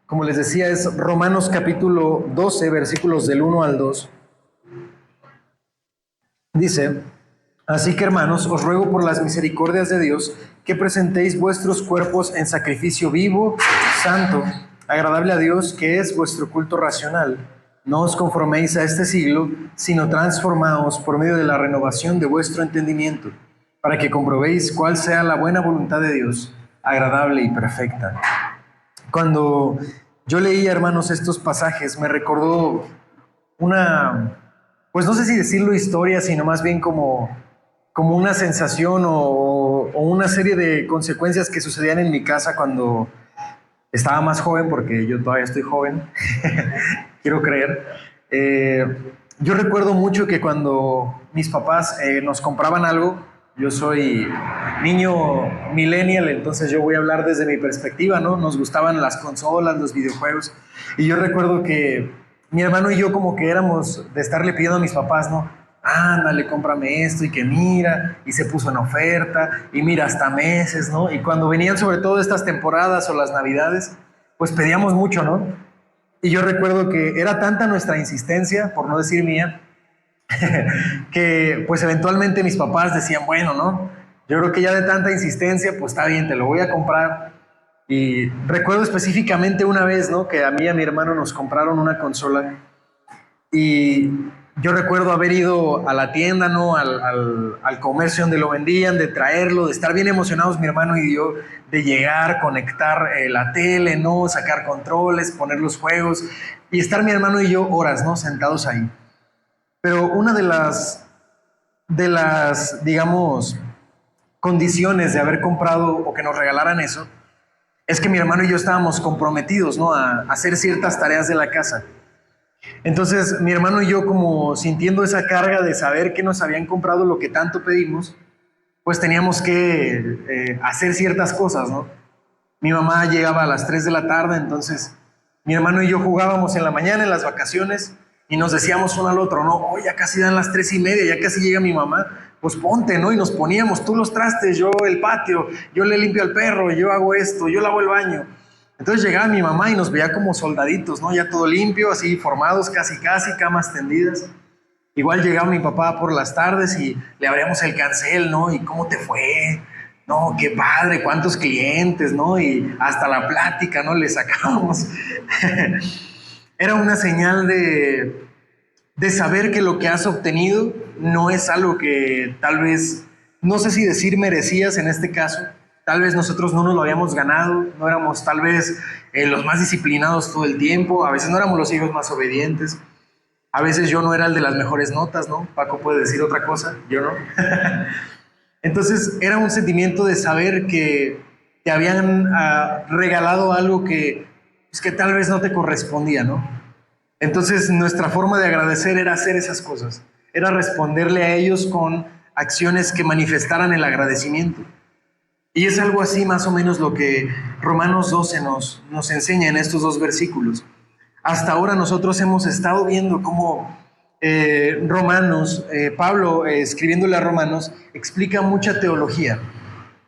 Como les decía, es Romanos capítulo 12, versículos del 1 al 2. Dice: así que, hermanos, os ruego por las misericordias de Dios que presentéis vuestros cuerpos en sacrificio vivo, santo, agradable a Dios, que es vuestro culto racional. No os conforméis a este siglo, sino transformaos por medio de la renovación de vuestro entendimiento, para que comprobéis cuál sea la buena voluntad de Dios, agradable y perfecta. Cuando yo leía, hermanos, estos pasajes, me recordó una, pues no sé si decirlo historia, sino más bien como una sensación o una serie de consecuencias que sucedían en mi casa cuando estaba más joven, porque yo todavía estoy joven, quiero creer. Yo recuerdo mucho que cuando mis papás nos compraban algo, yo soy niño millennial, entonces yo voy a hablar desde mi perspectiva, ¿no? Nos gustaban las consolas, los videojuegos, y yo recuerdo que mi hermano y yo como que éramos de estarle pidiendo a mis papás, ¿no? Ándale, cómprame esto y que mira, y se puso en oferta, y mira, hasta meses, ¿no? Y cuando venían sobre todo estas temporadas o las navidades, pues pedíamos mucho, ¿no? Y yo recuerdo que era tanta nuestra insistencia, por no decir mía, que pues eventualmente mis papás decían, bueno, ¿no? Yo creo que ya de tanta insistencia, pues está bien, te lo voy a comprar. Y recuerdo específicamente una vez, ¿no? Que a mí y a mi hermano nos compraron una consola y yo recuerdo haber ido a la tienda, ¿no? Al comercio donde lo vendían, de traerlo, de estar bien emocionados mi hermano y yo, de llegar, conectar la tele, ¿no? Sacar controles, poner los juegos y estar mi hermano y yo horas, ¿no? Sentados ahí. Pero una digamos, condiciones de haber comprado o que nos regalaran eso, es que mi hermano y yo estábamos comprometidos, ¿no? A hacer ciertas tareas de la casa. Entonces, mi hermano y yo, como sintiendo esa carga de saber que nos habían comprado lo que tanto pedimos, pues teníamos que hacer ciertas cosas, ¿no? Mi mamá llegaba a las 3 de la tarde, entonces mi hermano y yo jugábamos en la mañana, en las vacaciones, y nos decíamos uno al otro, no, oh, ya casi dan las 3:30, ya casi llega mi mamá, pues ponte, ¿no? Y nos poníamos, tú los trastes, yo el patio, yo le limpio al perro, yo hago esto, yo lavo el baño. Entonces llegaba mi mamá y nos veía como soldaditos, ¿no? Ya todo limpio, así formados, casi, camas tendidas. Igual llegaba mi papá por las tardes y le abríamos el cancel, ¿no? ¿Y cómo te fue? No, qué padre, cuántos clientes, ¿no? Y hasta la plática, ¿no? Le sacábamos. Era una señal de saber que lo que has obtenido no es algo que tal vez, no sé si decir merecías en este caso, tal vez nosotros no nos lo habíamos ganado, no éramos tal vez los más disciplinados todo el tiempo, a veces no éramos los hijos más obedientes, a veces yo no era el de las mejores notas, ¿no? Paco puede decir otra cosa, yo no. Entonces era un sentimiento de saber que te habían regalado algo que, pues, que tal vez no te correspondía, ¿no? Entonces nuestra forma de agradecer era hacer esas cosas, era responderle a ellos con acciones que manifestaran el agradecimiento. Y es algo así más o menos lo que Romanos 12 nos enseña en estos dos versículos. Hasta ahora nosotros hemos estado viendo cómo Pablo escribiéndole a Romanos, explica mucha teología.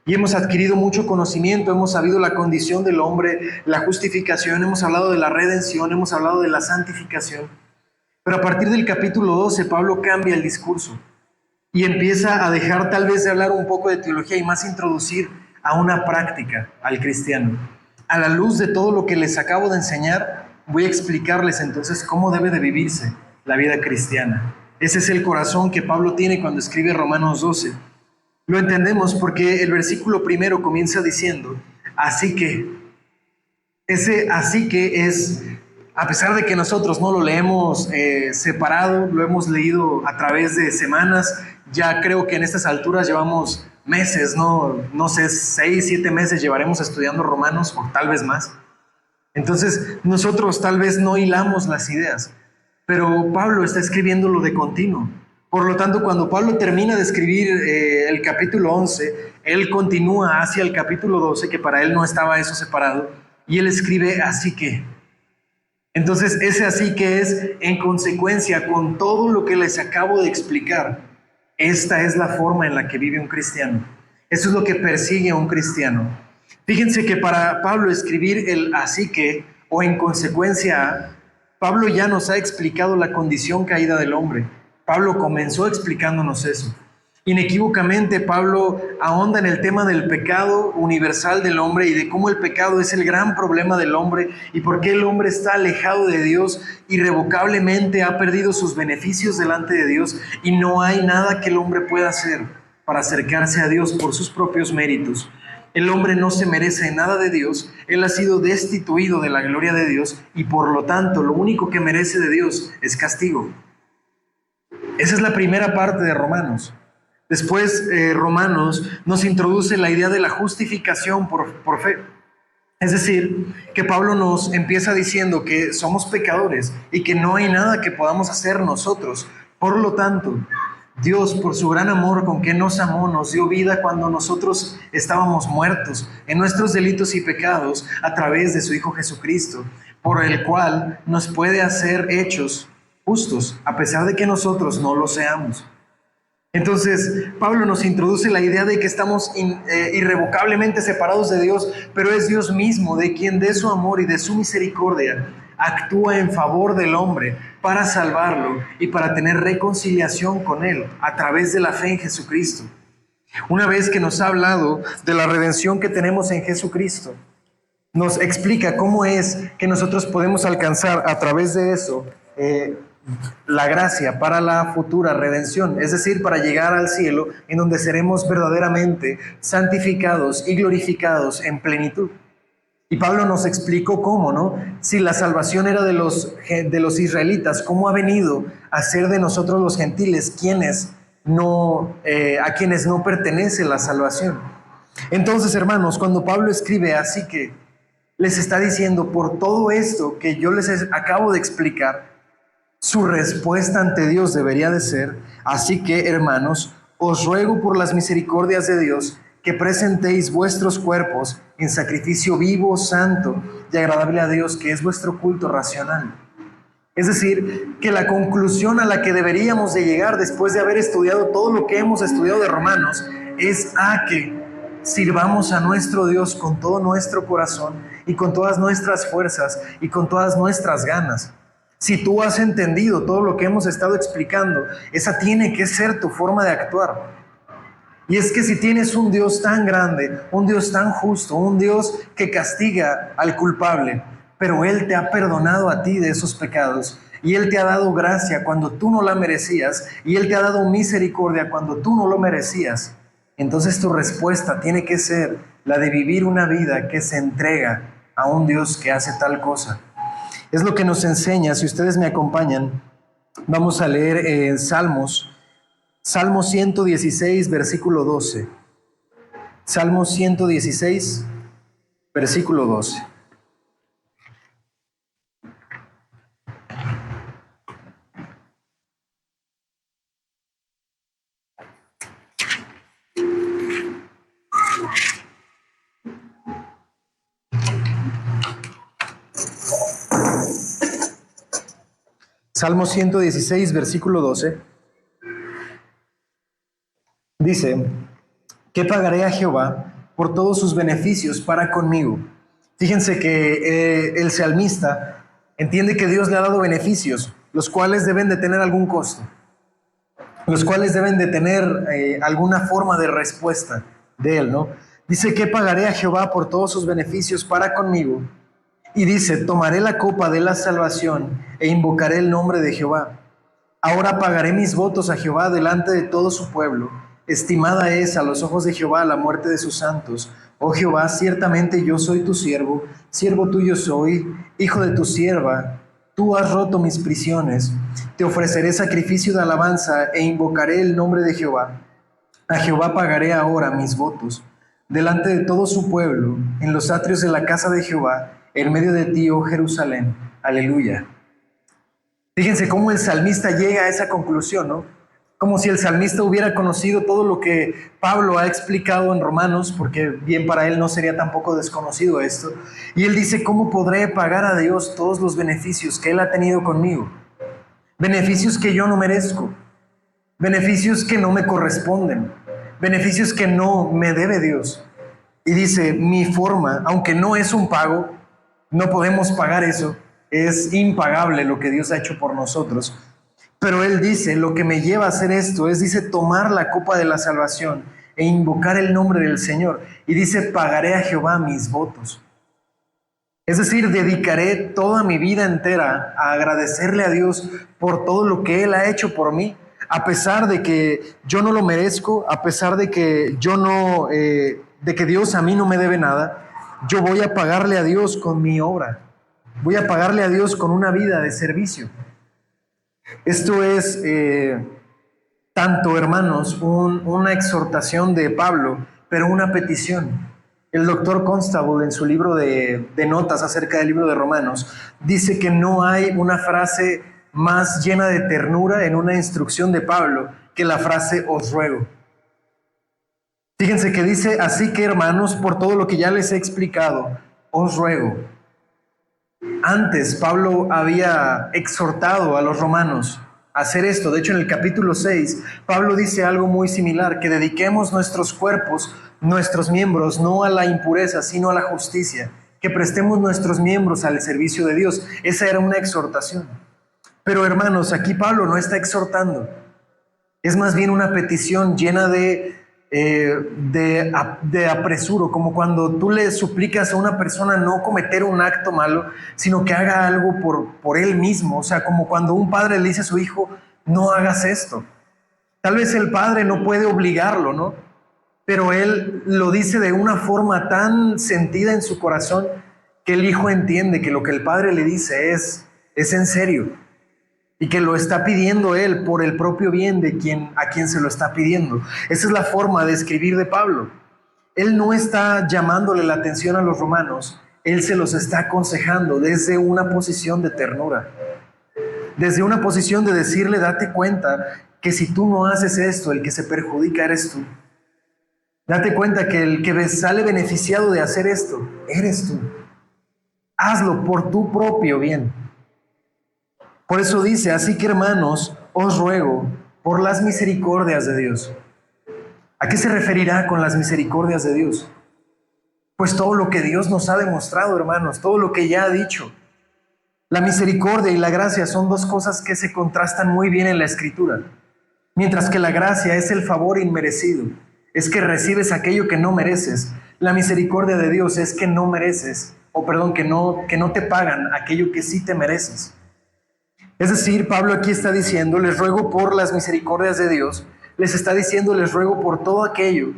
Y hemos adquirido mucho conocimiento, hemos sabido la condición del hombre, la justificación, hemos hablado de la redención, hemos hablado de la santificación. Pero a partir del capítulo 12, Pablo cambia el discurso y empieza a dejar tal vez de hablar un poco de teología y más introducir a una práctica al cristiano. A la luz de todo lo que les acabo de enseñar, voy a explicarles entonces cómo debe de vivirse la vida cristiana. Ese es el corazón que Pablo tiene cuando escribe Romanos 12. Lo entendemos porque el versículo primero comienza diciendo, así que, ese así que es, a pesar de que nosotros no lo leemos separado, lo hemos leído a través de semanas, ya creo que en estas alturas llevamos meses, no sé, 6, 7 meses llevaremos estudiando Romanos o tal vez más. Entonces nosotros tal vez no hilamos las ideas, pero Pablo está escribiéndolo de continuo. Por lo tanto, cuando Pablo termina de escribir el capítulo 11, él continúa hacia el capítulo 12, que para él no estaba eso separado, y él escribe así que. Entonces, ese así que es en consecuencia con todo lo que les acabo de explicar. Esta es la forma en la que vive un cristiano. Eso es lo que persigue a un cristiano. Fíjense que para Pablo escribir el así que o en consecuencia a, Pablo ya nos ha explicado la condición caída del hombre. Pablo comenzó explicándonos eso. Inequívocamente, Pablo ahonda en el tema del pecado universal del hombre y de cómo el pecado es el gran problema del hombre y por qué el hombre está alejado de Dios, irrevocablemente ha perdido sus beneficios delante de Dios y no hay nada que el hombre pueda hacer para acercarse a Dios por sus propios méritos. El hombre no se merece nada de Dios, él ha sido destituido de la gloria de Dios y por lo tanto lo único que merece de Dios es castigo. Esa es la primera parte de Romanos. Después, Romanos nos introduce la idea de la justificación por fe. Es decir, que Pablo nos empieza diciendo que somos pecadores y que no hay nada que podamos hacer nosotros. Por lo tanto, Dios, por su gran amor con que nos amó, nos dio vida cuando nosotros estábamos muertos en nuestros delitos y pecados a través de su Hijo Jesucristo, por el cual nos puede hacer hechos justos, a pesar de que nosotros no lo seamos. Entonces, Pablo nos introduce la idea de que estamos irrevocablemente separados de Dios, pero es Dios mismo de quien de su amor y de su misericordia actúa en favor del hombre para salvarlo y para tener reconciliación con Él a través de la fe en Jesucristo. Una vez que nos ha hablado de la redención que tenemos en Jesucristo, nos explica cómo es que nosotros podemos alcanzar a través de eso la gracia para la futura redención, es decir, para llegar al cielo en donde seremos verdaderamente santificados y glorificados en plenitud. Y Pablo nos explicó cómo, ¿no? Si la salvación era de los israelitas, ¿cómo ha venido a ser de nosotros los gentiles a quienes no pertenece la salvación? Entonces, hermanos, cuando Pablo escribe así que les está diciendo por todo esto que yo les acabo de explicar, su respuesta ante Dios debería de ser: así que, hermanos, os ruego por las misericordias de Dios que presentéis vuestros cuerpos en sacrificio vivo, santo y agradable a Dios, que es vuestro culto racional. Es decir, que la conclusión a la que deberíamos de llegar después de haber estudiado todo lo que hemos estudiado de Romanos es a que sirvamos a nuestro Dios con todo nuestro corazón y con todas nuestras fuerzas y con todas nuestras ganas. Si tú has entendido todo lo que hemos estado explicando, esa tiene que ser tu forma de actuar. Y es que si tienes un Dios tan grande, un Dios tan justo, un Dios que castiga al culpable, pero Él te ha perdonado a ti de esos pecados, y Él te ha dado gracia cuando tú no la merecías, y Él te ha dado misericordia cuando tú no lo merecías, entonces tu respuesta tiene que ser la de vivir una vida que se entrega a un Dios que hace tal cosa. Es lo que nos enseña. Si ustedes me acompañan, vamos a leer Salmo 116, versículo 12. Salmo 116, versículo 12. Salmo 116, versículo 12. Dice: ¿qué pagaré a Jehová por todos sus beneficios para conmigo? Fíjense que el salmista entiende que Dios le ha dado beneficios, los cuales deben de tener algún costo, los cuales deben de tener alguna forma de respuesta de Él, ¿no? Dice: ¿qué pagaré a Jehová por todos sus beneficios para conmigo? Y dice: tomaré la copa de la salvación e invocaré el nombre de Jehová. Ahora pagaré mis votos a Jehová delante de todo su pueblo. Estimada es a los ojos de Jehová la muerte de sus santos. Oh Jehová, ciertamente yo soy tu siervo, siervo tuyo soy, hijo de tu sierva. Tú has roto mis prisiones. Te ofreceré sacrificio de alabanza e invocaré el nombre de Jehová. A Jehová pagaré ahora mis votos, delante de todo su pueblo, en los atrios de la casa de Jehová, en medio de ti, oh Jerusalén. Aleluya. Fíjense cómo el salmista llega a esa conclusión, ¿no? Como si el salmista hubiera conocido todo lo que Pablo ha explicado en Romanos, porque bien para él no sería tampoco desconocido esto. Y él dice: ¿cómo podré pagar a Dios todos los beneficios que Él ha tenido conmigo? Beneficios que yo no merezco, beneficios que no me corresponden, beneficios que no me debe Dios. Y dice: mi forma, aunque no es un pago, No podemos pagar eso. Es impagable lo que Dios ha hecho por nosotros. Pero Él dice, lo que me lleva a hacer esto es, dice, tomar la copa de la salvación e invocar el nombre del Señor. Y dice, pagaré a Jehová mis votos. Es decir, dedicaré toda mi vida entera a agradecerle a Dios por todo lo que Él ha hecho por mí, a pesar de que yo no lo merezco, a pesar de que yo no, de que Dios a mí no me debe nada. Yo voy a pagarle a Dios con mi obra. Voy a pagarle a Dios con una vida de servicio. Esto es tanto, hermanos, una exhortación de Pablo, pero una petición. El doctor Constable, en su libro de notas acerca del libro de Romanos, dice que no hay una frase más llena de ternura en una instrucción de Pablo que la frase os ruego. Fíjense que dice, así que hermanos, por todo lo que ya les he explicado, os ruego. Antes Pablo había exhortado a los romanos a hacer esto. De hecho, en el capítulo 6, Pablo dice algo muy similar, que dediquemos nuestros cuerpos, nuestros miembros, no a la impureza, sino a la justicia, que prestemos nuestros miembros al servicio de Dios. Esa era una exhortación. Pero hermanos, aquí Pablo no está exhortando. Es más bien una petición llena de apresuro, como cuando tú le suplicas a una persona no cometer un acto malo, sino que haga algo por él mismo. O sea, como cuando un padre le dice a su hijo, no hagas esto. Tal vez el padre no puede obligarlo, ¿no? Pero él lo dice de una forma tan sentida en su corazón que el hijo entiende que lo que el padre le dice es en serio. Y que lo está pidiendo él por el propio bien de a quien se lo está pidiendo. Esa es la forma de escribir de Pablo. Él no está llamándole la atención a los romanos, él se los está aconsejando desde una posición de ternura, desde una posición de decirle, date cuenta que si tú no haces esto, el que se perjudica eres tú. Date cuenta que el que sale beneficiado de hacer esto, eres tú. Hazlo por tu propio bien. Por eso dice, así que hermanos, os ruego por las misericordias de Dios. ¿A qué se referirá con las misericordias de Dios? Pues todo lo que Dios nos ha demostrado, hermanos, todo lo que ya ha dicho. La misericordia y la gracia son dos cosas que se contrastan muy bien en la Escritura. Mientras que la gracia es el favor inmerecido, es que recibes aquello que no mereces. La misericordia de Dios es que no mereces, que no te pagan aquello que sí te mereces. Es decir, Pablo aquí está diciendo, les ruego por las misericordias de Dios, les está diciendo, les ruego por todo aquello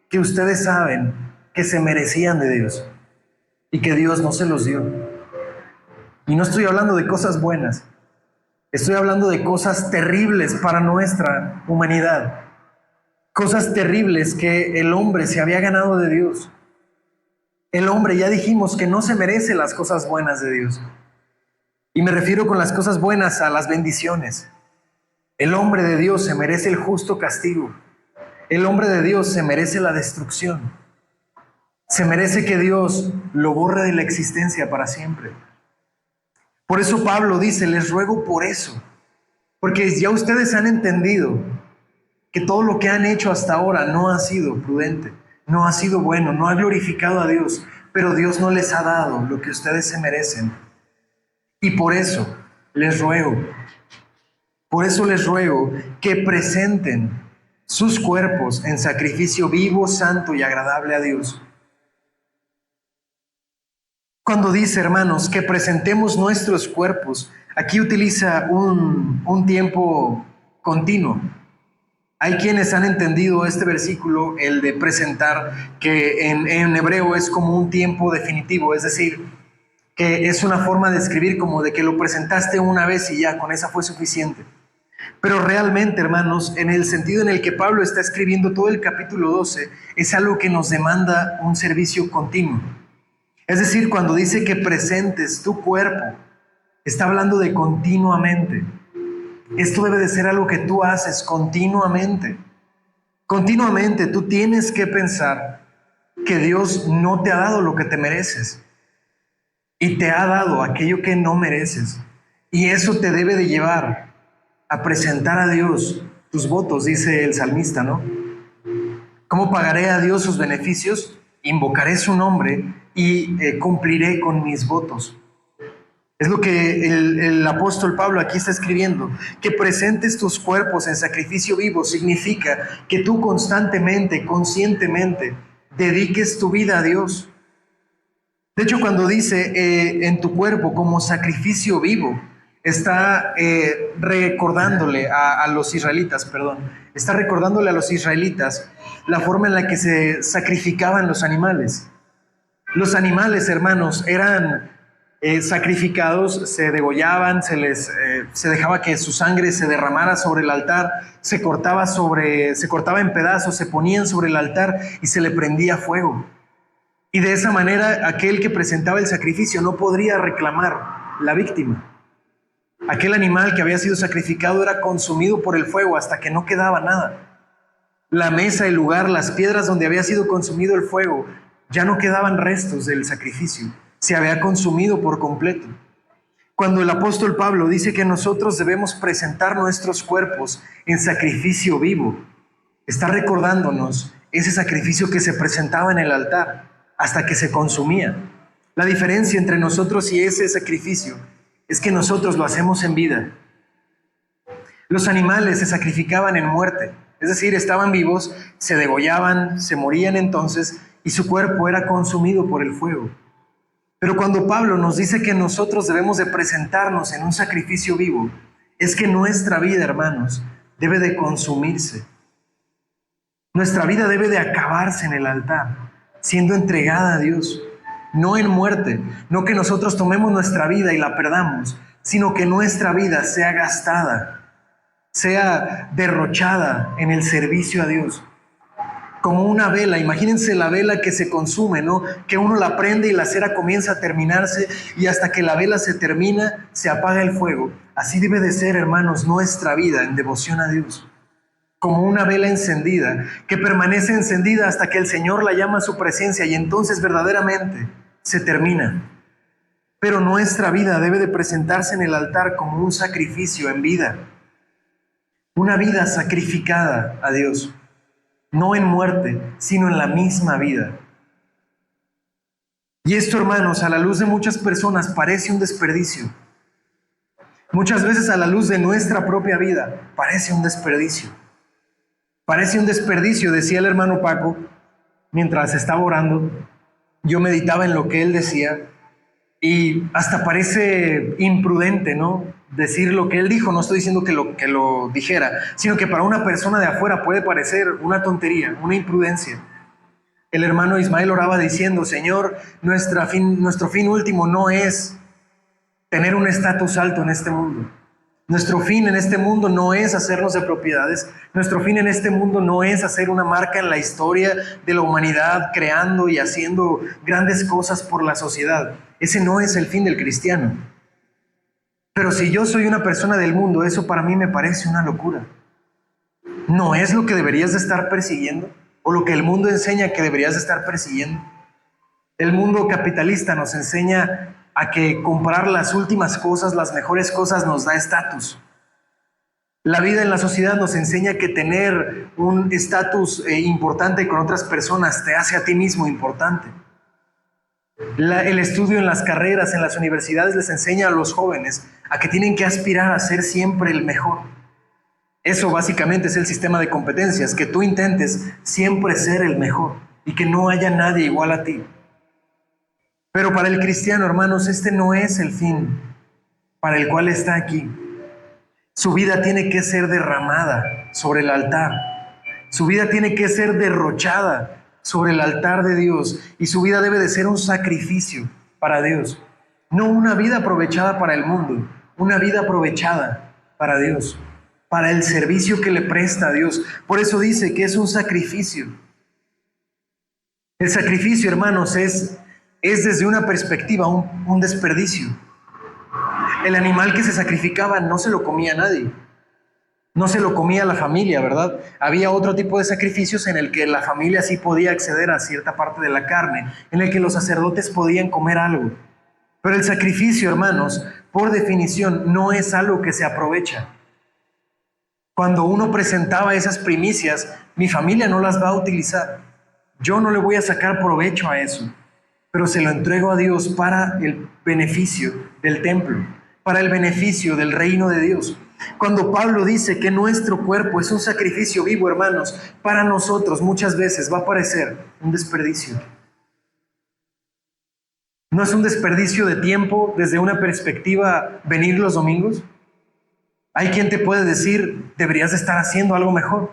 que ustedes saben que se merecían de Dios y que Dios no se los dio. Y no estoy hablando de cosas buenas, estoy hablando de cosas terribles para nuestra humanidad, cosas terribles que el hombre se había ganado de Dios. El hombre, ya dijimos, que no se merece las cosas buenas de Dios. Y me refiero con las cosas buenas a las bendiciones. El hombre de Dios se merece el justo castigo. El hombre de Dios se merece la destrucción. Se merece que Dios lo borre de la existencia para siempre. Por eso Pablo dice, les ruego por eso. Porque ya ustedes han entendido que todo lo que han hecho hasta ahora no ha sido prudente, no ha sido bueno, no ha glorificado a Dios, pero Dios no les ha dado lo que ustedes se merecen. Y por eso les ruego que presenten sus cuerpos en sacrificio vivo, santo y agradable a Dios. Cuando dice, hermanos, que presentemos nuestros cuerpos, aquí utiliza un tiempo continuo. Hay quienes han entendido este versículo, el de presentar, que en hebreo es como un tiempo definitivo, es decir, que es una forma de escribir como de que lo presentaste una vez y ya, con esa fue suficiente. Pero realmente, hermanos, en el sentido en el que Pablo está escribiendo todo el capítulo 12, es algo que nos demanda un servicio continuo. Es decir, cuando dice que presentes tu cuerpo, está hablando de continuamente. Esto debe de ser algo que tú haces continuamente. Continuamente tú tienes que pensar que Dios no te ha dado lo que te mereces. Y te ha dado aquello que no mereces. Y eso te debe de llevar a presentar a Dios tus votos, dice el salmista, ¿no? ¿Cómo pagaré a Dios sus beneficios? invocaré su nombre y cumpliré con mis votos. Es lo que el apóstol Pablo aquí está escribiendo. Que presentes tus cuerpos en sacrificio vivo significa que tú constantemente, conscientemente, dediques tu vida a Dios. De hecho, cuando dice en tu cuerpo como sacrificio vivo, está recordándole a los israelitas, está recordándole a los israelitas la forma en la que se sacrificaban los animales. Los animales, hermanos, eran sacrificados, se degollaban, se dejaba que su sangre se derramara sobre el altar, se cortaba en pedazos, se ponían sobre el altar y se le prendía fuego. Y de esa manera aquel que presentaba el sacrificio no podría reclamar la víctima. Aquel animal que había sido sacrificado era consumido por el fuego hasta que no quedaba nada. La mesa, el lugar, las piedras donde había sido consumido el fuego, ya no quedaban restos del sacrificio. Se había consumido por completo. Cuando el apóstol Pablo dice que nosotros debemos presentar nuestros cuerpos en sacrificio vivo, está recordándonos ese sacrificio que se presentaba en el altar hasta que se consumía. La diferencia entre nosotros y ese sacrificio es que nosotros lo hacemos en vida. Los animales se sacrificaban en muerte, es decir, estaban vivos, se degollaban, se morían entonces y su cuerpo era consumido por el fuego. Pero cuando Pablo nos dice que nosotros debemos de presentarnos en un sacrificio vivo, es que nuestra vida, hermanos, debe de consumirse. Nuestra vida debe de acabarse en el altar, siendo entregada a Dios, no en muerte, no que nosotros tomemos nuestra vida y la perdamos, sino que nuestra vida sea gastada, sea derrochada en el servicio a Dios. Como una vela, imagínense la vela que se consume, ¿no? Que uno la prende y la cera comienza a terminarse y hasta que la vela se termina, se apaga el fuego. Así debe de ser, hermanos, nuestra vida en devoción a Dios. Como una vela encendida, que permanece encendida hasta que el Señor la llama a su presencia y entonces verdaderamente se termina. Pero nuestra vida debe de presentarse en el altar como un sacrificio en vida. Una vida sacrificada a Dios. No en muerte, sino en la misma vida. Y esto, hermanos, a la luz de muchas personas parece un desperdicio. Muchas veces a la luz de nuestra propia vida parece un desperdicio. Parece un desperdicio, decía el hermano Paco, mientras estaba orando. Yo meditaba en lo que él decía y hasta parece imprudente, ¿no? Decir lo que él dijo. No estoy diciendo que lo dijera, sino que para una persona de afuera puede parecer una tontería, una imprudencia. El hermano Ismael oraba diciendo: Señor, nuestro fin último no es tener un estatus alto en este mundo. Nuestro fin en este mundo no es hacernos de propiedades. Nuestro fin en este mundo no es hacer una marca en la historia de la humanidad, creando y haciendo grandes cosas por la sociedad. Ese no es el fin del cristiano. Pero si yo soy una persona del mundo, eso para mí me parece una locura. ¿No es lo que deberías de estar persiguiendo? ¿O lo que el mundo enseña que deberías de estar persiguiendo? El mundo capitalista nos enseña a que comprar las últimas cosas, las mejores cosas, nos da estatus. La vida en la sociedad nos enseña que tener un estatus importante con otras personas te hace a ti mismo importante. El estudio en las carreras, en las universidades, les enseña a los jóvenes a que tienen que aspirar a ser siempre el mejor. Eso básicamente es el sistema de competencias, que tú intentes siempre ser el mejor y que no haya nadie igual a ti. Pero para el cristiano, hermanos, este no es el fin para el cual está aquí. Su vida tiene que ser derramada sobre el altar. Su vida tiene que ser derrochada sobre el altar de Dios. Y su vida debe de ser un sacrificio para Dios. No una vida aprovechada para el mundo, una vida aprovechada para Dios, para el servicio que le presta a Dios. Por eso dice que es un sacrificio. El sacrificio, hermanos, es desde una perspectiva un desperdicio. El animal que se sacrificaba no se lo comía nadie. No se lo comía la familia, ¿verdad? Había otro tipo de sacrificios en el que la familia sí podía acceder a cierta parte de la carne, en el que los sacerdotes podían comer algo. Pero el sacrificio, hermanos, por definición, no es algo que se aprovecha. Cuando uno presentaba esas primicias, mi familia no las va a utilizar. Yo no le voy a sacar provecho a eso, pero se lo entrego a Dios para el beneficio del templo, para el beneficio del reino de Dios. Cuando Pablo dice que nuestro cuerpo es un sacrificio vivo, hermanos, para nosotros muchas veces va a parecer un desperdicio. ¿No es un desperdicio de tiempo desde una perspectiva venir los domingos? Hay quien te puede decir, deberías de estar haciendo algo mejor.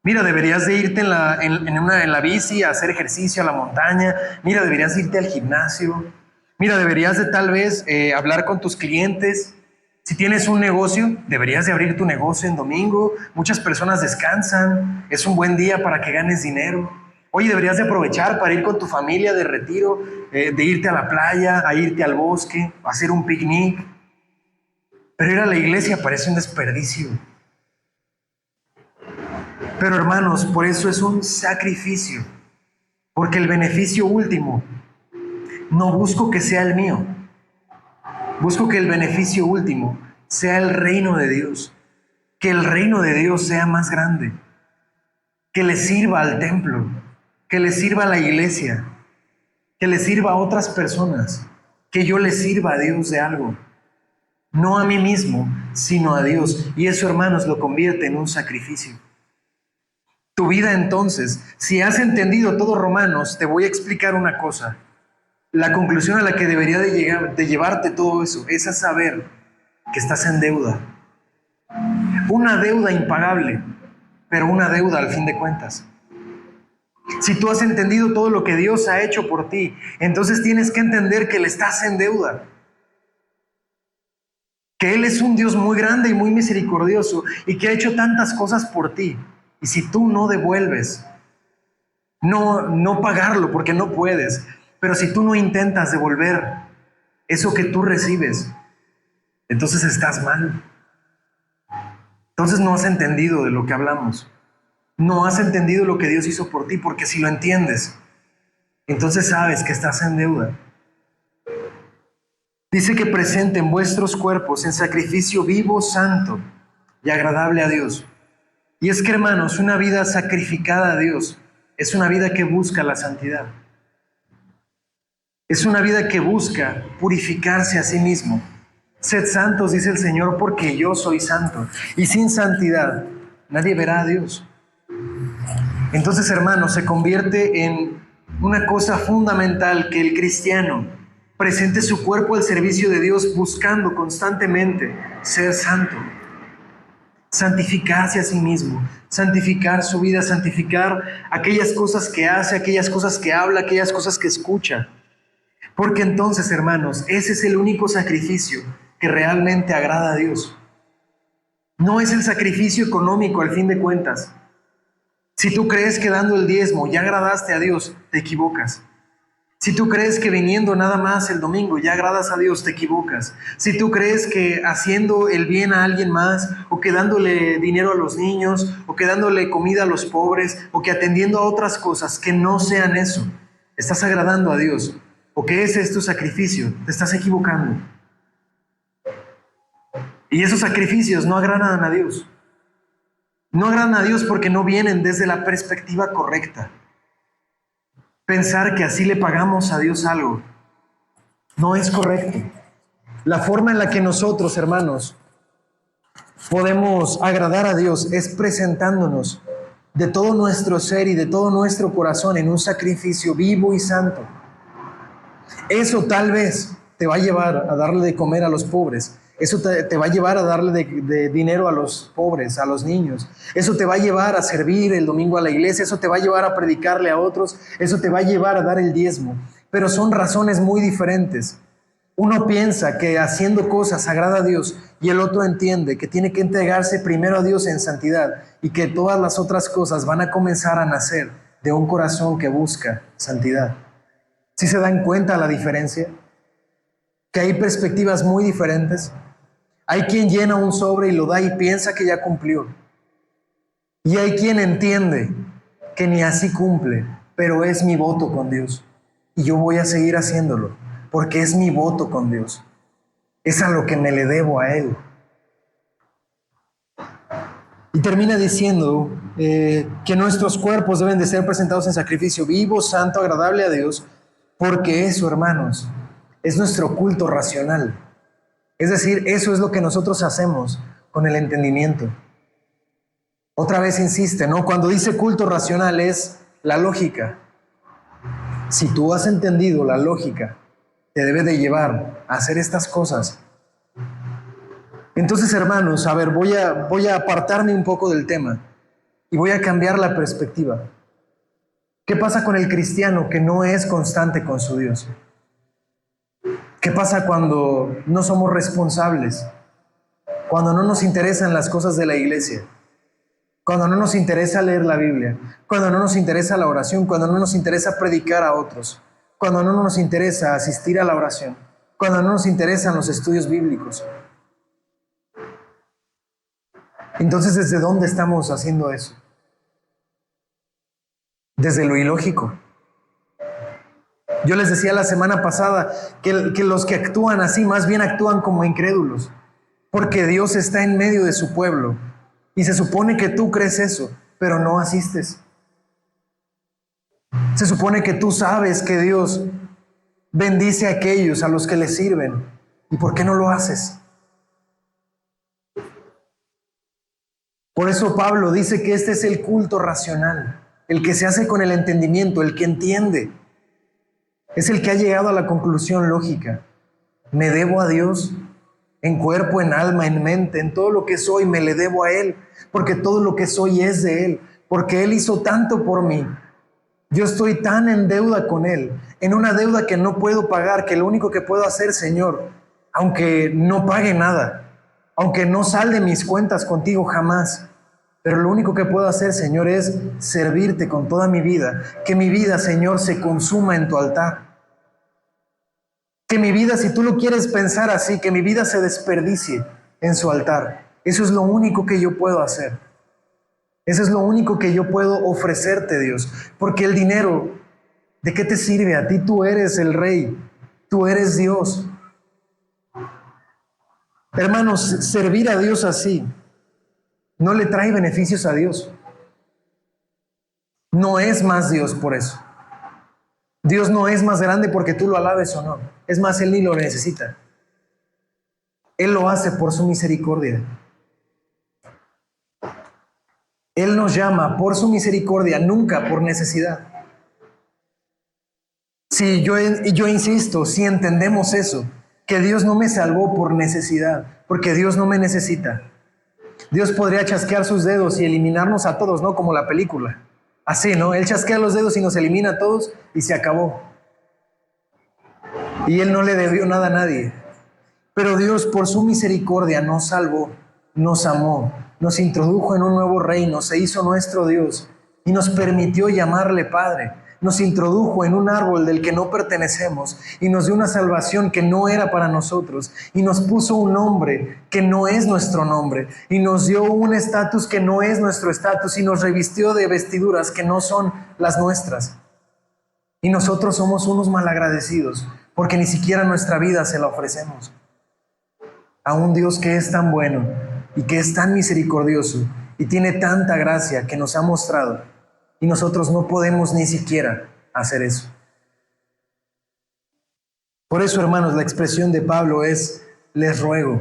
Mira, deberías de irte en la bici a hacer ejercicio a la montaña. Mira, deberías irte al gimnasio. Mira, deberías de tal vez hablar con tus clientes. Si tienes un negocio, deberías de abrir tu negocio en domingo. Muchas personas descansan. Es un buen día para que ganes dinero. Oye, deberías de aprovechar para ir con tu familia de retiro, de irte a la playa, a irte al bosque, a hacer un picnic. Pero ir a la iglesia parece un desperdicio. Pero hermanos, por eso es un sacrificio, porque el beneficio último, no busco que sea el mío, busco que el beneficio último sea el reino de Dios, que el reino de Dios sea más grande, que le sirva al templo, que le sirva a la iglesia, que le sirva a otras personas, que yo le sirva a Dios de algo, no a mí mismo, sino a Dios. Y eso, hermanos, lo convierte en un sacrificio. Tu vida entonces, si has entendido todo Romanos, te voy a explicar una cosa. La conclusión a la que debería de llevarte todo eso es a saber que estás en deuda. Una deuda impagable, pero una deuda al fin de cuentas. Si tú has entendido todo lo que Dios ha hecho por ti, entonces tienes que entender que le estás en deuda. Que Él es un Dios muy grande y muy misericordioso y que ha hecho tantas cosas por ti. Y si tú no devuelves, no pagarlo porque no puedes, pero si tú no intentas devolver eso que tú recibes, entonces estás mal. Entonces no has entendido de lo que hablamos. No has entendido lo que Dios hizo por ti, porque si lo entiendes, entonces sabes que estás en deuda. Dice que presenten vuestros cuerpos en sacrificio vivo, santo y agradable a Dios. Y es que, hermanos, una vida sacrificada a Dios es una vida que busca la santidad. Es una vida que busca purificarse a sí mismo. Sed santos, dice el Señor, porque yo soy santo. Y sin santidad nadie verá a Dios. Entonces, hermanos, se convierte en una cosa fundamental que el cristiano presente su cuerpo al servicio de Dios buscando constantemente ser santo. Santificarse a sí mismo, santificar su vida, santificar aquellas cosas que hace, aquellas cosas que habla, aquellas cosas que escucha. Porque entonces, hermanos, ese es el único sacrificio que realmente agrada a Dios. No es el sacrificio económico al fin de cuentas. Si tú crees que dando el diezmo ya agradaste a Dios, te equivocas. Si tú crees que viniendo nada más el domingo ya agradas a Dios, te equivocas. Si tú crees que haciendo el bien a alguien más, o que dándole dinero a los niños, o que dándole comida a los pobres, o que atendiendo a otras cosas que no sean eso, estás agradando a Dios, o que ese es tu sacrificio, te estás equivocando. Y esos sacrificios no agradan a Dios. No agradan a Dios porque no vienen desde la perspectiva correcta. Pensar que así le pagamos a Dios algo no es correcto. La forma en la que nosotros, hermanos, podemos agradar a Dios es presentándonos de todo nuestro ser y de todo nuestro corazón en un sacrificio vivo y santo. Eso tal vez te va a llevar a darle de comer a los pobres. Eso te va a llevar a darle de dinero a los pobres, a los niños. Eso te va a llevar a servir el domingo a la iglesia. Eso te va a llevar a predicarle a otros. Eso te va a llevar a dar el diezmo. Pero son razones muy diferentes. Uno piensa que haciendo cosas agrada a Dios y el otro entiende que tiene que entregarse primero a Dios en santidad y que todas las otras cosas van a comenzar a nacer de un corazón que busca santidad. ¿Sí se dan cuenta la diferencia? Que hay perspectivas muy diferentes. Hay quien llena un sobre y lo da y piensa que ya cumplió. Y hay quien entiende que ni así cumple, pero es mi voto con Dios. Y yo voy a seguir haciéndolo, porque es mi voto con Dios. Es a lo que me le debo a Él. Y termina diciendo que nuestros cuerpos deben de ser presentados en sacrificio vivo, santo, agradable a Dios, porque eso, hermanos, es nuestro culto racional. Es decir, eso es lo que nosotros hacemos con el entendimiento. Otra vez insiste, ¿no? Cuando dice culto racional es la lógica. Si tú has entendido la lógica, te debe de llevar a hacer estas cosas. Entonces, hermanos, a ver, voy a apartarme un poco del tema y voy a cambiar la perspectiva. ¿Qué pasa con el cristiano que no es constante con su Dios? ¿Qué pasa cuando no somos responsables? Cuando no nos interesan las cosas de la iglesia, cuando no nos interesa leer la Biblia, cuando no nos interesa la oración, cuando no nos interesa predicar a otros, cuando no nos interesa asistir a la oración, cuando no nos interesan los estudios bíblicos. Entonces, ¿desde dónde estamos haciendo eso? Desde lo ilógico. Yo les decía la semana pasada que los que actúan así más bien actúan como incrédulos, porque Dios está en medio de su pueblo y se supone que tú crees eso, pero no asistes. Se supone que tú sabes que Dios bendice a aquellos a los que le sirven. ¿Y por qué no lo haces? Por eso Pablo dice que este es el culto racional, el que se hace con el entendimiento, el que entiende. Es el que ha llegado a la conclusión lógica. Me debo a Dios en cuerpo, en alma, en mente, en todo lo que soy, me le debo a Él, porque todo lo que soy es de Él, porque Él hizo tanto por mí. Yo estoy tan en deuda con Él, en una deuda que no puedo pagar, que lo único que puedo hacer, Señor, aunque no pague nada, aunque no salde mis cuentas contigo jamás, pero lo único que puedo hacer, Señor, es servirte con toda mi vida. Que mi vida, Señor, se consuma en tu altar. Que mi vida, si tú lo quieres pensar así, que mi vida se desperdicie en su altar. Eso es lo único que yo puedo hacer. Eso es lo único que yo puedo ofrecerte, Dios. Porque el dinero, ¿de qué te sirve? A ti tú eres el Rey. Tú eres Dios. Hermanos, servir a Dios así no le trae beneficios a Dios. No es más Dios por eso. Dios no es más grande porque tú lo alabes o no. Es más, Él ni lo necesita. Él lo hace por su misericordia. Él nos llama por su misericordia, nunca por necesidad. Si yo insisto, si entendemos eso, que Dios no me salvó por necesidad, porque Dios no me necesita. Dios podría chasquear sus dedos y eliminarnos a todos, ¿no? Como la película. Así, ¿no? Él chasquea los dedos y nos elimina a todos y se acabó. Y Él no le debió nada a nadie. Pero Dios, por su misericordia, nos salvó, nos amó, nos introdujo en un nuevo reino, se hizo nuestro Dios y nos permitió llamarle Padre. Nos introdujo en un árbol del que no pertenecemos y nos dio una salvación que no era para nosotros y nos puso un nombre que no es nuestro nombre y nos dio un estatus que no es nuestro estatus y nos revistió de vestiduras que no son las nuestras. Y nosotros somos unos malagradecidos porque ni siquiera nuestra vida se la ofrecemos a un Dios que es tan bueno y que es tan misericordioso y tiene tanta gracia que nos ha mostrado. Y nosotros no podemos ni siquiera hacer eso. Por eso, hermanos, la expresión de Pablo es, les ruego.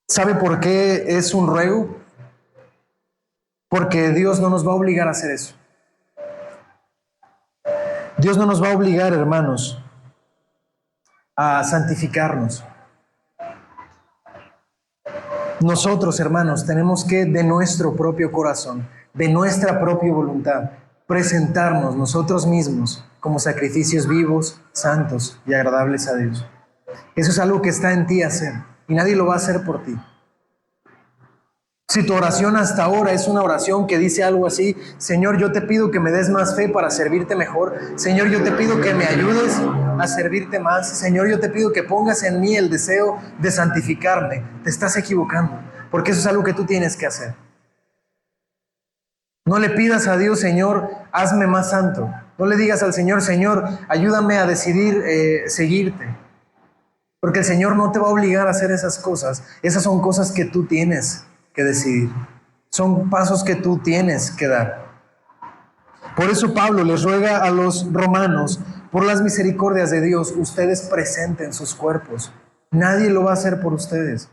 ¿Sabe por qué es un ruego? Porque Dios no nos va a obligar a hacer eso. Dios no nos va a obligar, hermanos, a santificarnos. Nosotros, hermanos, tenemos que de nuestro propio corazón, de nuestra propia voluntad, presentarnos nosotros mismos como sacrificios vivos, santos y agradables a Dios. Eso es algo que está en ti hacer y nadie lo va a hacer por ti. Si tu oración hasta ahora es una oración que dice algo así, Señor, yo te pido que me des más fe para servirte mejor. Señor, yo te pido que me ayudes a servirte más. Señor, yo te pido que pongas en mí el deseo de santificarme. Te estás equivocando, porque eso es algo que tú tienes que hacer. No le pidas a Dios, Señor, hazme más santo. No le digas al Señor, Señor, ayúdame a decidir seguirte. Porque el Señor no te va a obligar a hacer esas cosas. Esas son cosas que tú tienes que decidir. Son pasos que tú tienes que dar. Por eso Pablo les ruega a los romanos, por las misericordias de Dios, ustedes presenten sus cuerpos. Nadie lo va a hacer por ustedes.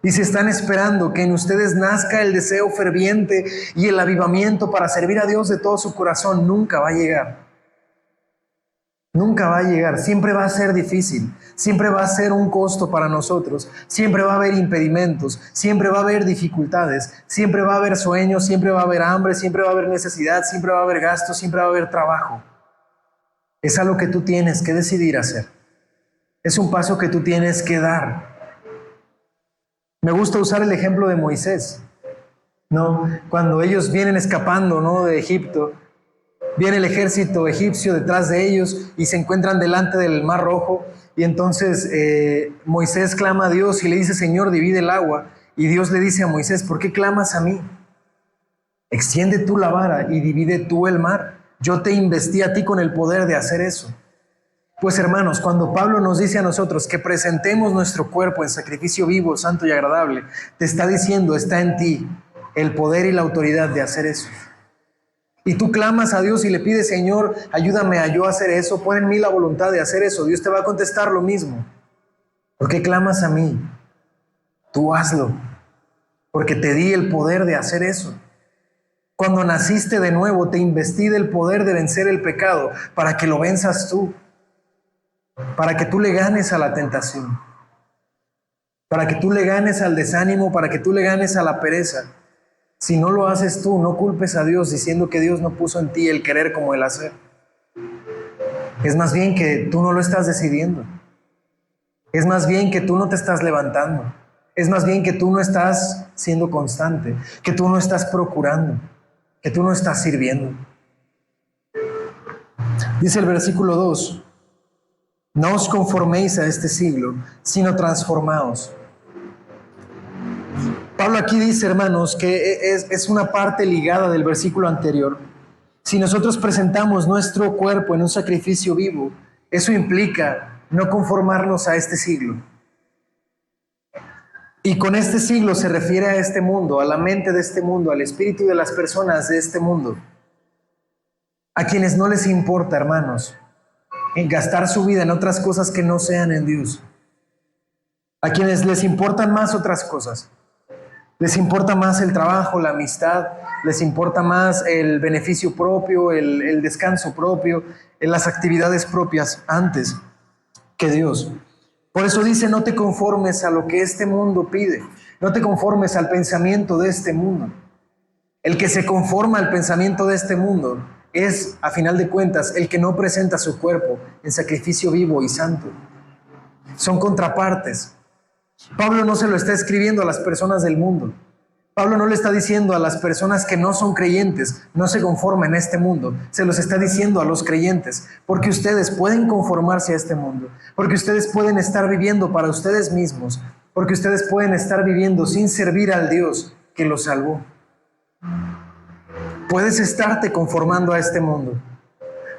Y si están esperando que en ustedes nazca el deseo ferviente y el avivamiento para servir a Dios de todo su corazón, nunca va a llegar. Nunca va a llegar, siempre va a ser difícil, siempre va a ser un costo para nosotros, siempre va a haber impedimentos, siempre va a haber dificultades, siempre va a haber sueños, siempre va a haber hambre, siempre va a haber necesidad, siempre va a haber gastos, siempre va a haber trabajo. Es algo que tú tienes que decidir hacer. Es un paso que tú tienes que dar. Me gusta usar el ejemplo de Moisés, ¿no? Cuando ellos vienen escapando, ¿no?, de Egipto, viene el ejército egipcio detrás de ellos y se encuentran delante del Mar Rojo. Y entonces Moisés clama a Dios y le dice: Señor, divide el agua. Y Dios le dice a Moisés: ¿por qué clamas a mí? Extiende tú la vara y divide tú el mar. Yo te investí a ti con el poder de hacer eso. Pues hermanos, cuando Pablo nos dice a nosotros que presentemos nuestro cuerpo en sacrificio vivo, santo y agradable, te está diciendo: está en ti el poder y la autoridad de hacer eso. Y tú clamas a Dios y le pides: Señor, ayúdame a yo hacer eso, pon en mí la voluntad de hacer eso. Dios te va a contestar lo mismo. ¿Por qué clamas a mí? Tú hazlo, porque te di el poder de hacer eso. Cuando naciste de nuevo, te investí del poder de vencer el pecado para que lo venzas tú, para que tú le ganes a la tentación, para que tú le ganes al desánimo, para que tú le ganes a la pereza. Si no lo haces tú, no culpes a Dios diciendo que Dios no puso en ti el querer como el hacer. Es más bien que tú no lo estás decidiendo. Es más bien que tú no te estás levantando. Es más bien que tú no estás siendo constante, que tú no estás procurando, que tú no estás sirviendo. Dice el versículo 2: no os conforméis a este siglo, sino transformaos. Pablo aquí dice, hermanos, que es una parte ligada del versículo anterior. Si nosotros presentamos nuestro cuerpo en un sacrificio vivo, eso implica no conformarnos a este siglo. Y con este siglo se refiere a este mundo, a la mente de este mundo, al espíritu de las personas de este mundo, a quienes no les importa, hermanos, en gastar su vida en otras cosas que no sean en Dios, a quienes les importan más otras cosas. Les importa más el trabajo, la amistad, les importa más el beneficio propio, el descanso propio, las actividades propias antes que Dios. Por eso dice: no te conformes a lo que este mundo pide, no te conformes al pensamiento de este mundo. El que se conforma al pensamiento de este mundo es, a final de cuentas, el que no presenta su cuerpo en sacrificio vivo y santo. Son contrapartes. Pablo no se lo está escribiendo a las personas del mundo. Pablo no le está diciendo a las personas que no son creyentes: no se conformen a este mundo. Se los está diciendo a los creyentes, porque ustedes pueden conformarse a este mundo, porque ustedes pueden estar viviendo para ustedes mismos, porque ustedes pueden estar viviendo sin servir al Dios que los salvó. Puedes estarte conformando a este mundo.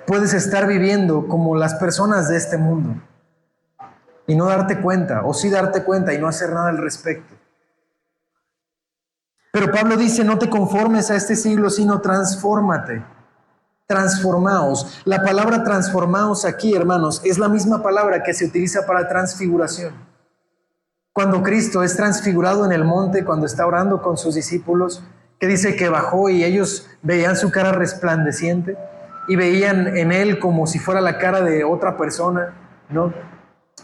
Puedes estar viviendo como las personas de este mundo y no darte cuenta, o sí darte cuenta y no hacer nada al respecto. Pero Pablo dice: no te conformes a este siglo, sino transfórmate. Transformaos. La palabra transformaos aquí, hermanos, es la misma palabra que se utiliza para transfiguración. Cuando Cristo es transfigurado en el monte, cuando está orando con sus discípulos, que dice que bajó y ellos veían su cara resplandeciente y veían en él como si fuera la cara de otra persona, ¿no?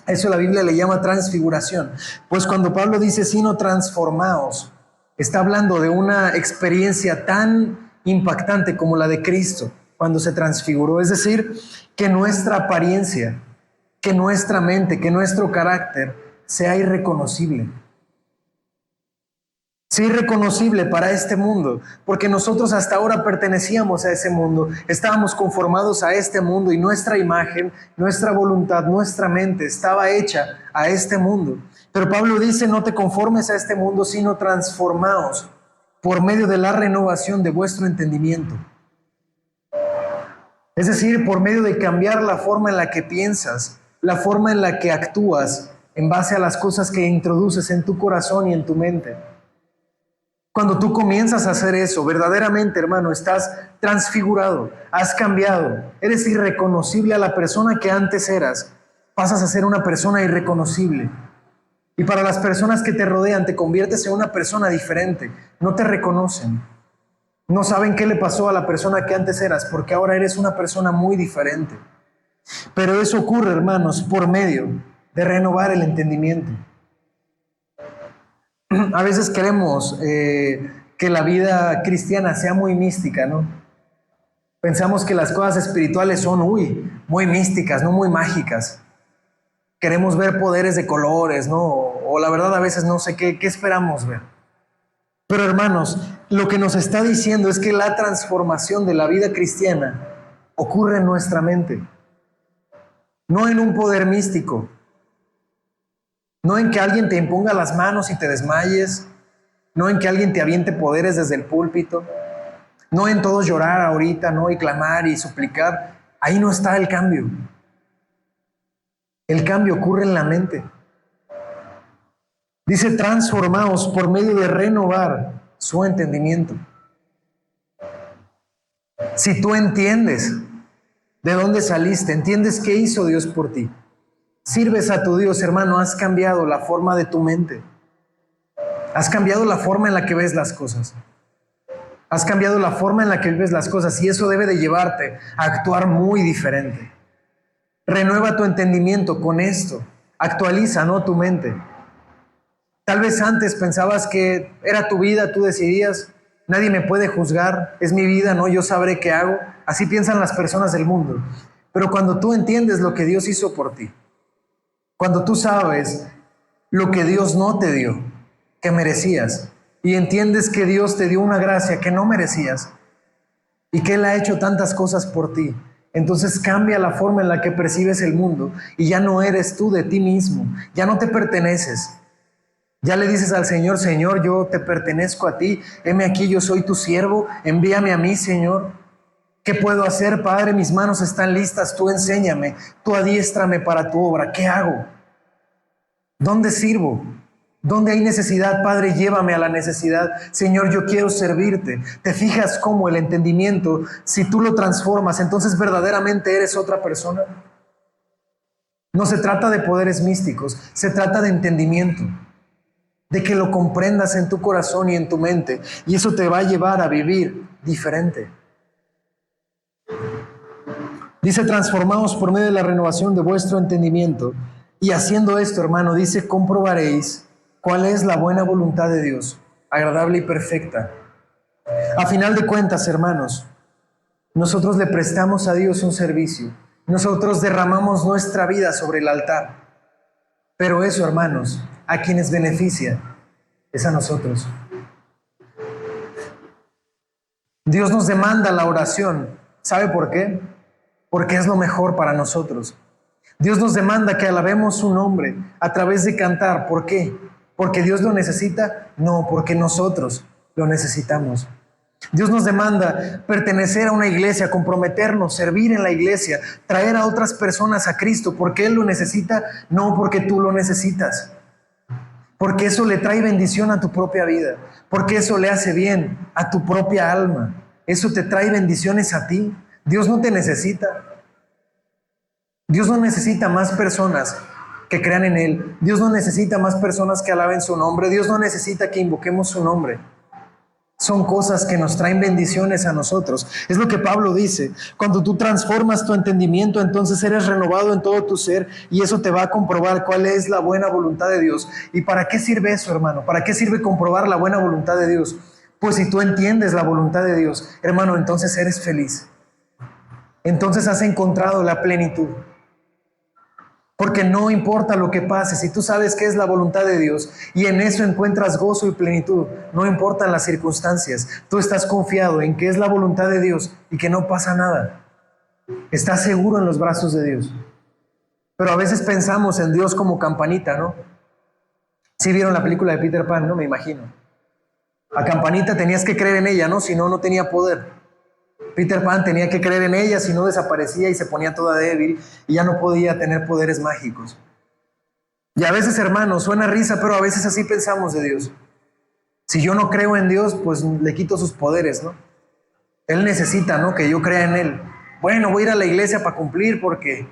Eso la Biblia le llama transfiguración. Pues cuando Pablo dice sino transformaos, está hablando de una experiencia tan impactante como la de Cristo cuando se transfiguró. Es decir, que nuestra apariencia, que nuestra mente, que nuestro carácter sea irreconocible. Sea irreconocible para este mundo, porque nosotros hasta ahora pertenecíamos a ese mundo, estábamos conformados a este mundo y nuestra imagen, nuestra voluntad, nuestra mente estaba hecha a este mundo. Pero Pablo dice: no te conformes a este mundo, sino transformaos por medio de la renovación de vuestro entendimiento. Es decir, por medio de cambiar la forma en la que piensas, la forma en la que actúas en base a las cosas que introduces en tu corazón y en tu mente. Cuando tú comienzas a hacer eso, verdaderamente, hermano, estás transfigurado, has cambiado, eres irreconocible a la persona que antes eras, pasas a ser una persona irreconocible. Y para las personas que te rodean, te conviertes en una persona diferente, no te reconocen. No saben qué le pasó a la persona que antes eras, porque ahora eres una persona muy diferente. Pero eso ocurre, hermanos, por medio de renovar el entendimiento. A veces queremos que la vida cristiana sea muy mística, ¿no? Pensamos que las cosas espirituales son, muy místicas, no muy mágicas. Queremos ver poderes de colores, ¿no? O la verdad a veces no sé qué esperamos ver. Pero hermanos, lo que nos está diciendo es que la transformación de la vida cristiana ocurre en nuestra mente, no en un poder místico, no en que alguien te imponga las manos y te desmayes, no en que alguien te aviente poderes desde el púlpito, no en todos llorar ahorita, ¿no? Y clamar y suplicar. Ahí no está el cambio. El cambio ocurre en la mente. Dice, transformaos por medio de renovar su entendimiento. Si tú entiendes de dónde saliste, entiendes qué hizo Dios por ti, sirves a tu Dios, hermano, has cambiado la forma de tu mente. Has cambiado la forma en la que ves las cosas. Has cambiado la forma en la que vives las cosas y eso debe de llevarte a actuar muy diferente. Renueva tu entendimiento con esto. Actualiza, ¿no? Tu mente. Tal vez antes pensabas que era tu vida, tú decidías, nadie me puede juzgar, es mi vida, ¿no? Yo sabré qué hago. Así piensan las personas del mundo. Pero cuando tú entiendes lo que Dios hizo por ti, cuando tú sabes lo que Dios no te dio, que merecías, y entiendes que Dios te dio una gracia que no merecías, y que Él ha hecho tantas cosas por ti, entonces cambia la forma en la que percibes el mundo, y ya no eres tú de ti mismo, ya no te perteneces. Ya le dices al Señor, Señor, yo te pertenezco a ti, heme aquí, yo soy tu siervo, envíame a mí, Señor. ¿Qué puedo hacer, Padre? Mis manos están listas, tú enséñame, tú adiéstrame para tu obra. ¿Qué hago? ¿Dónde sirvo? ¿Dónde hay necesidad, Padre? Llévame a la necesidad. Señor, yo quiero servirte. ¿Te fijas cómo el entendimiento, si tú lo transformas, entonces verdaderamente eres otra persona? No se trata de poderes místicos, se trata de entendimiento, de que lo comprendas en tu corazón y en tu mente, y eso te va a llevar a vivir diferente. Dice, transformaos por medio de la renovación de vuestro entendimiento, y haciendo esto, hermano, dice, comprobaréis cuál es la buena voluntad de Dios, agradable y perfecta. A final de cuentas, hermanos, nosotros le prestamos a Dios un servicio, nosotros derramamos nuestra vida sobre el altar, pero eso, hermanos, a quienes beneficia es a nosotros. Dios nos demanda la oración. ¿Sabe por qué? Porque es lo mejor para nosotros. Dios nos demanda que alabemos su nombre a través de cantar. ¿Por qué? ¿Porque Dios lo necesita? No, porque nosotros lo necesitamos. Dios nos demanda pertenecer a una iglesia, comprometernos, servir en la iglesia, traer a otras personas a Cristo. ¿Porque Él lo necesita? No, porque tú lo necesitas. Porque eso le trae bendición a tu propia vida, porque eso le hace bien a tu propia alma, eso te trae bendiciones a ti. Dios no te necesita. Dios no necesita más personas que crean en Él. Dios no necesita más personas que alaben su nombre. Dios no necesita que invoquemos su nombre. Son cosas que nos traen bendiciones a nosotros. Es lo que Pablo dice. Cuando tú transformas tu entendimiento, entonces eres renovado en todo tu ser y eso te va a comprobar cuál es la buena voluntad de Dios. ¿Y para qué sirve eso, hermano? ¿Para qué sirve comprobar la buena voluntad de Dios? Pues si tú entiendes la voluntad de Dios, hermano, entonces eres feliz. Entonces has encontrado la plenitud. Porque no importa lo que pase, si tú sabes qué es la voluntad de Dios y en eso encuentras gozo y plenitud, no importan las circunstancias, tú estás confiado en que es la voluntad de Dios y que no pasa nada. Estás seguro en los brazos de Dios. Pero a veces pensamos en Dios como campanita, ¿no? ¿Sí vieron la película de Peter Pan? No, me imagino. A campanita tenías que creer en ella, ¿no? Si no, no tenía poder. Peter Pan tenía que creer en ella, si no desaparecía y se ponía toda débil y ya no podía tener poderes mágicos. Y a veces, hermanos, suena risa, pero a veces así pensamos de Dios. Si yo no creo en Dios, pues le quito sus poderes, ¿no? Él necesita, ¿no?, que yo crea en Él. Bueno, voy a ir a la iglesia para cumplir porque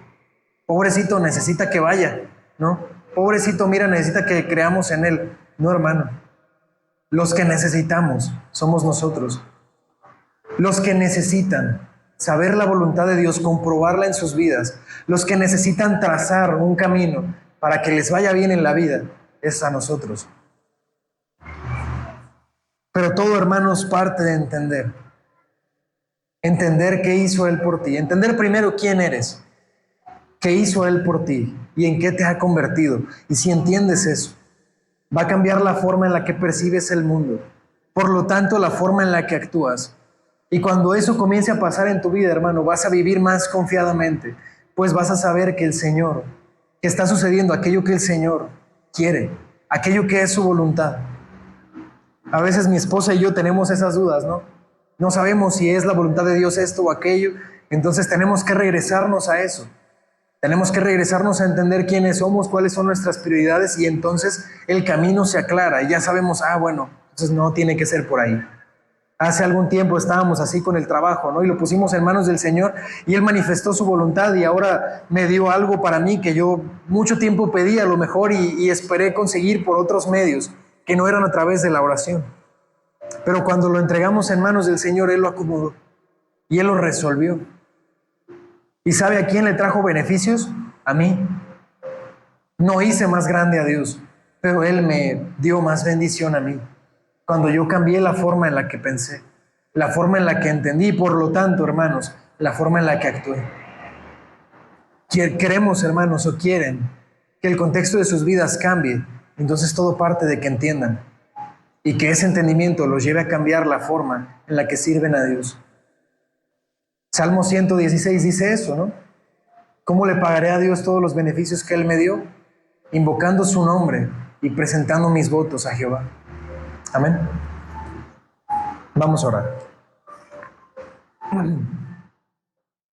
pobrecito necesita que vaya, ¿no? Pobrecito, mira, necesita que creamos en Él. No, hermano. Los que necesitamos somos nosotros. Los que necesitan saber la voluntad de Dios, comprobarla en sus vidas, los que necesitan trazar un camino para que les vaya bien en la vida, es a nosotros. Pero todo, hermanos, parte de entender qué hizo Él por ti, entender primero quién eres, qué hizo Él por ti y en qué te ha convertido. Y si entiendes eso, va a cambiar la forma en la que percibes el mundo, por lo tanto la forma en la que actúas. Y cuando eso comience a pasar en tu vida, hermano, vas a vivir más confiadamente, pues vas a saber que el Señor, que está sucediendo aquello que el Señor quiere, aquello que es su voluntad. A veces mi esposa y yo tenemos esas dudas, ¿no? No sabemos si es la voluntad de Dios esto o aquello, entonces tenemos que regresarnos a eso. Tenemos que regresarnos a entender quiénes somos, cuáles son nuestras prioridades, y entonces el camino se aclara y ya sabemos, bueno, entonces no tiene que ser por ahí. Hace algún tiempo estábamos así con el trabajo, ¿no? Y lo pusimos en manos del Señor y Él manifestó su voluntad y ahora me dio algo para mí que yo mucho tiempo pedí a lo mejor y esperé conseguir por otros medios que no eran a través de la oración. Pero cuando lo entregamos en manos del Señor, Él lo acomodó y Él lo resolvió. ¿Y sabe a quién le trajo beneficios? A mí. No hice más grande a Dios, pero Él me dio más bendición a mí. Cuando yo cambié la forma en la que pensé, la forma en la que entendí, y por lo tanto, hermanos, la forma en la que actué. Queremos, hermanos, o quieren que el contexto de sus vidas cambie, entonces todo parte de que entiendan y que ese entendimiento los lleve a cambiar la forma en la que sirven a Dios. Salmo 116 dice eso, ¿no? ¿Cómo le pagaré a Dios todos los beneficios que Él me dio? Invocando su nombre y presentando mis votos a Jehová. Amén. Vamos a orar.